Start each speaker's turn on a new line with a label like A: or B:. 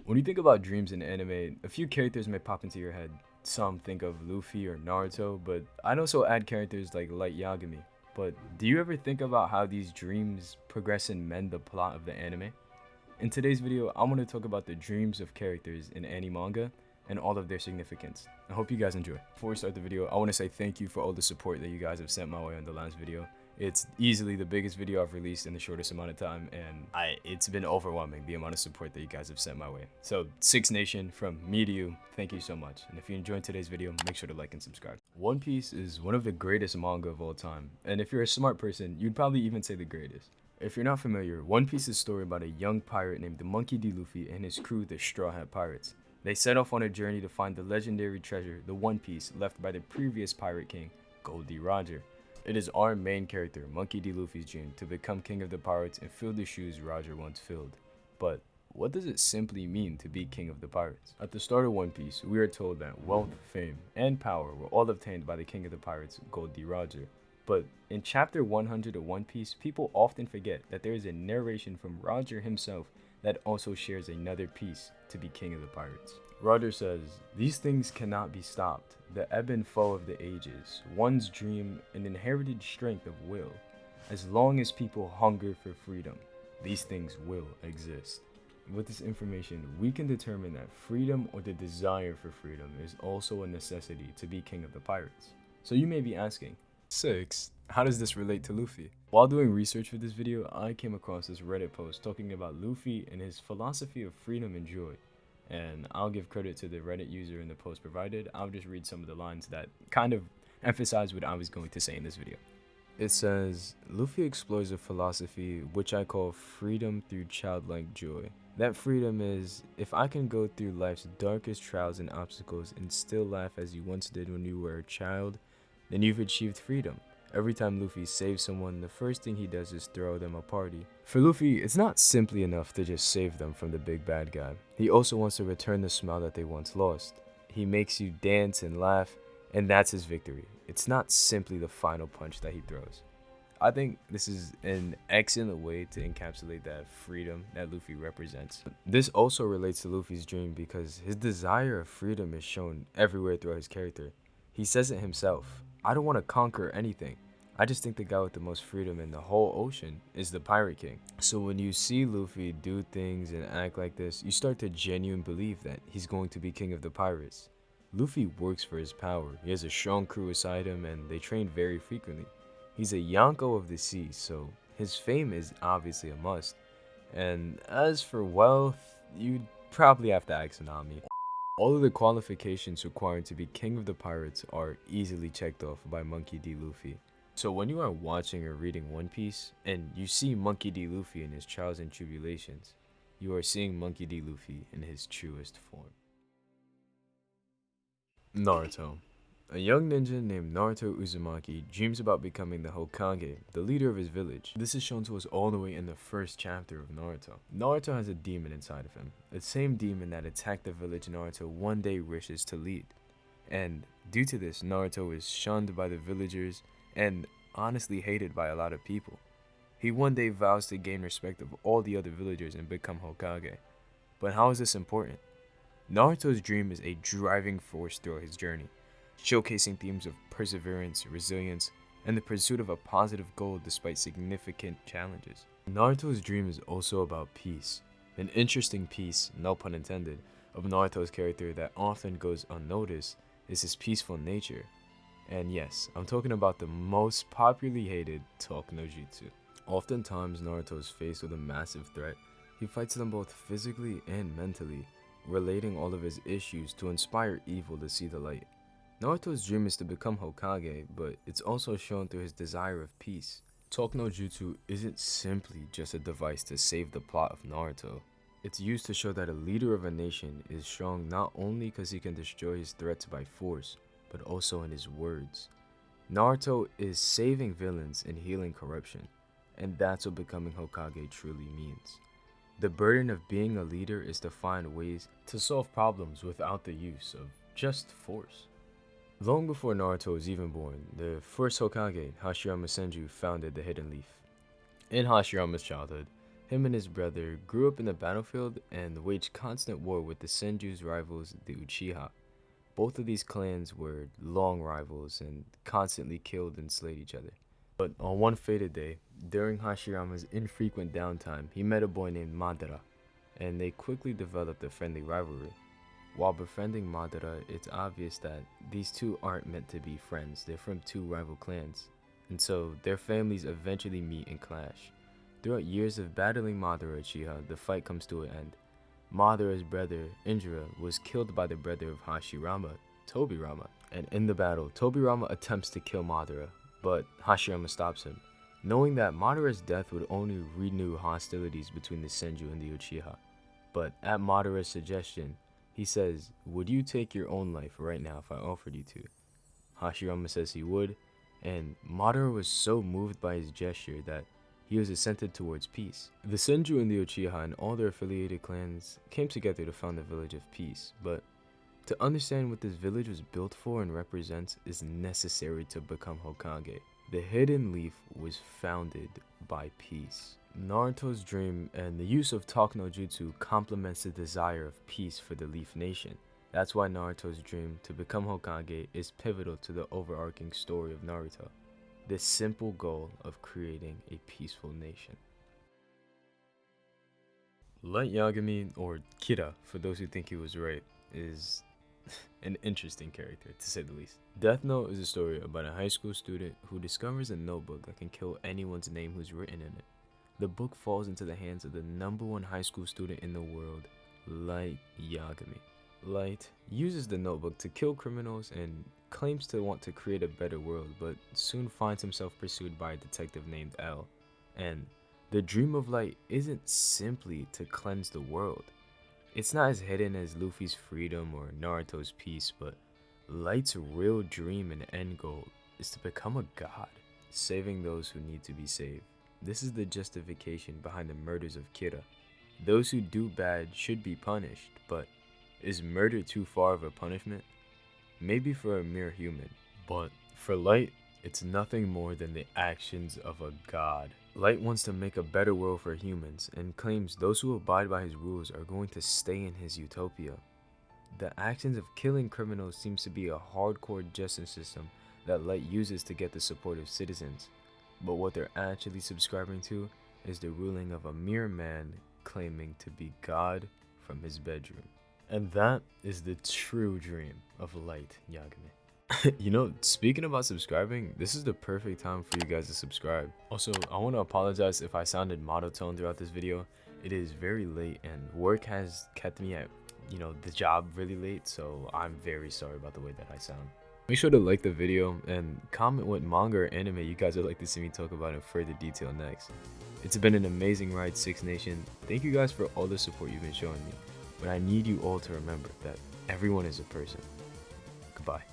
A: When you think about dreams in anime, a few characters may pop into your head. Some think of Luffy or Naruto, but I'd also add characters like Light Yagami. But do you ever think about how these dreams progress and mend the plot of the anime? In today's video, I want to talk about the dreams of characters in anime manga and all of their significance. I hope you guys enjoy. Before we start the video, I want to say thank you for all the support that you guys have sent my way on the last video. It's easily the biggest video I've released in the shortest amount of time, and it's been overwhelming the amount of support that you guys have sent my way. So, Six Nation, from me to you, thank you so much. And if you enjoyed today's video, make sure to like and subscribe. One Piece is one of the greatest manga of all time, and if you're a smart person, you'd probably even say the greatest. If you're not familiar, One Piece is a story about a young pirate named the Monkey D. Luffy and his crew, the Straw Hat Pirates. They set off on a journey to find the legendary treasure, the One Piece, left by the previous pirate king, Goldie Roger. It is our main character, Monkey D. Luffy's dream to become king of the pirates and fill the shoes Roger once filled. But what does it simply mean to be king of the pirates? At the start of One Piece, we are told that wealth, fame, and power were all obtained by the king of the pirates, Goldie Roger. But in chapter 100 of One Piece, people often forget that there is a narration from Roger himself that also shares another piece to be king of the pirates. Roger says, "These things cannot be stopped. The ebb and flow of the ages, one's dream, and inherited strength of will. As long as people hunger for freedom, these things will exist." With this information, we can determine that freedom, or the desire for freedom, is also a necessity to be king of the pirates. So you may be asking, Six, how does this relate to Luffy? While doing research for this video, I came across this Reddit post talking about Luffy and his philosophy of freedom and joy. And I'll give credit to the Reddit user in the post provided. I'll just read some of the lines that kind of emphasize what I was going to say in this video. It says, "Luffy explores a philosophy which I call freedom through childlike joy. That freedom is, if I can go through life's darkest trials and obstacles and still laugh as you once did when you were a child, then you've achieved freedom. Every time Luffy saves someone, the first thing he does is throw them a party." For Luffy, it's not simply enough to just save them from the big bad guy. He also wants to return the smile that they once lost. He makes you dance and laugh, and that's his victory. It's not simply the final punch that he throws. I think this is an excellent way to encapsulate that freedom that Luffy represents. This also relates to Luffy's dream because his desire of freedom is shown everywhere throughout his character. He says it himself, "I don't want to conquer anything. I just think the guy with the most freedom in the whole ocean is the Pirate King." So when you see Luffy do things and act like this, you start to genuinely believe that he's going to be king of the pirates. Luffy works for his power. He has a strong crew beside him and they train very frequently. He's a Yonko of the sea, so his fame is obviously a must. And as for wealth, you'd probably have to ask Nami. All of the qualifications required to be king of the pirates are easily checked off by Monkey D. Luffy. So when you are watching or reading One Piece and you see Monkey D. Luffy in his trials and tribulations, you are seeing Monkey D. Luffy in his truest form. Naruto. A young ninja named Naruto Uzumaki dreams about becoming the Hokage, the leader of his village. This is shown to us all the way in the first chapter of Naruto. Naruto has a demon inside of him, the same demon that attacked the village Naruto one day wishes to lead. And due to this, Naruto is shunned by the villagers and honestly hated by a lot of people. He one day vows to gain respect of all the other villagers and become Hokage. But how is this important? Naruto's dream is a driving force throughout his journey, showcasing themes of perseverance, resilience, and the pursuit of a positive goal despite significant challenges. Naruto's dream is also about peace. An interesting piece, no pun intended, of Naruto's character that often goes unnoticed is his peaceful nature. And yes, I'm talking about the most popularly hated Talk no Jutsu. Oftentimes, Naruto is faced with a massive threat. He fights them both physically and mentally, relating all of his issues to inspire evil to see the light. Naruto's dream is to become Hokage, but it's also shown through his desire of peace. Talk no Jutsu isn't simply just a device to save the plot of Naruto. It's used to show that a leader of a nation is strong not only because he can destroy his threats by force, but also in his words. Naruto is saving villains and healing corruption, and that's what becoming Hokage truly means. The burden of being a leader is to find ways to solve problems without the use of just force. Long before Naruto was even born, the first Hokage, Hashirama Senju, founded the Hidden Leaf. In Hashirama's childhood, Him and his brother grew up in the battlefield and waged constant war with the Senju's rivals, the Uchiha. Both of these clans were long rivals and constantly killed and slayed each other. But on one fated day, during Hashirama's infrequent downtime, he met a boy named Madara, and they quickly developed a friendly rivalry. While befriending Madara, it's obvious that these two aren't meant to be friends. They're from two rival clans, and so their families eventually meet and clash. Throughout years of battling Madara Uchiha, the fight comes to an end. Madara's brother, Indra, was killed by the brother of Hashirama, Tobirama, and in the battle, Tobirama attempts to kill Madara, but Hashirama stops him, knowing that Madara's death would only renew hostilities between the Senju and the Uchiha. But at Madara's suggestion, he says, "Would you take your own life right now if I offered you to?" Hashirama says he would, and Madara was so moved by his gesture that he was assented towards peace. The Senju and the Uchiha and all their affiliated clans came together to found the Village of Peace, but to understand what this village was built for and represents is necessary to become Hokage. The Hidden Leaf was founded by peace. Naruto's dream and the use of Talk no Jutsu complements the desire of peace for the Leaf Nation. That's why Naruto's dream to become Hokage is pivotal to the overarching story of Naruto. The simple goal of creating a peaceful nation. Light Yagami, or Kira for those who think he was right, is an interesting character to say the least. Death Note is a story about a high school student who discovers a notebook that can kill anyone's name who's written in it. The book falls into the hands of the #1 high school student in the world, Light Yagami. Light uses the notebook to kill criminals and claims to want to create a better world, but soon finds himself pursued by a detective named L. And the dream of Light isn't simply to cleanse the world. It's not as hidden as Luffy's freedom or Naruto's peace, but Light's real dream and end goal is to become a god, saving those who need to be saved. This is the justification behind the murders of Kira. Those who do bad should be punished, but is murder too far of a punishment? Maybe for a mere human, but for Light, it's nothing more than the actions of a god. Light wants to make a better world for humans and claims those who abide by his rules are going to stay in his utopia. The actions of killing criminals seems to be a hardcore justice system that Light uses to get the support of citizens, but what they're actually subscribing to is the ruling of a mere man claiming to be God from his bedroom. And that is the true dream of Light Yagami. You know, speaking about subscribing, this is the perfect time for you guys to subscribe. Also, I want to apologize if I sounded monotone throughout this video. It is very late and work has kept me at, the job really late, so I'm very sorry about the way that I sound. Make sure to like the video and comment what manga or anime you guys would like to see me talk about in further detail next. It's been an amazing ride, Six Nation. Thank you guys for all the support you've been showing me. But I need you all to remember that everyone is a person. Goodbye.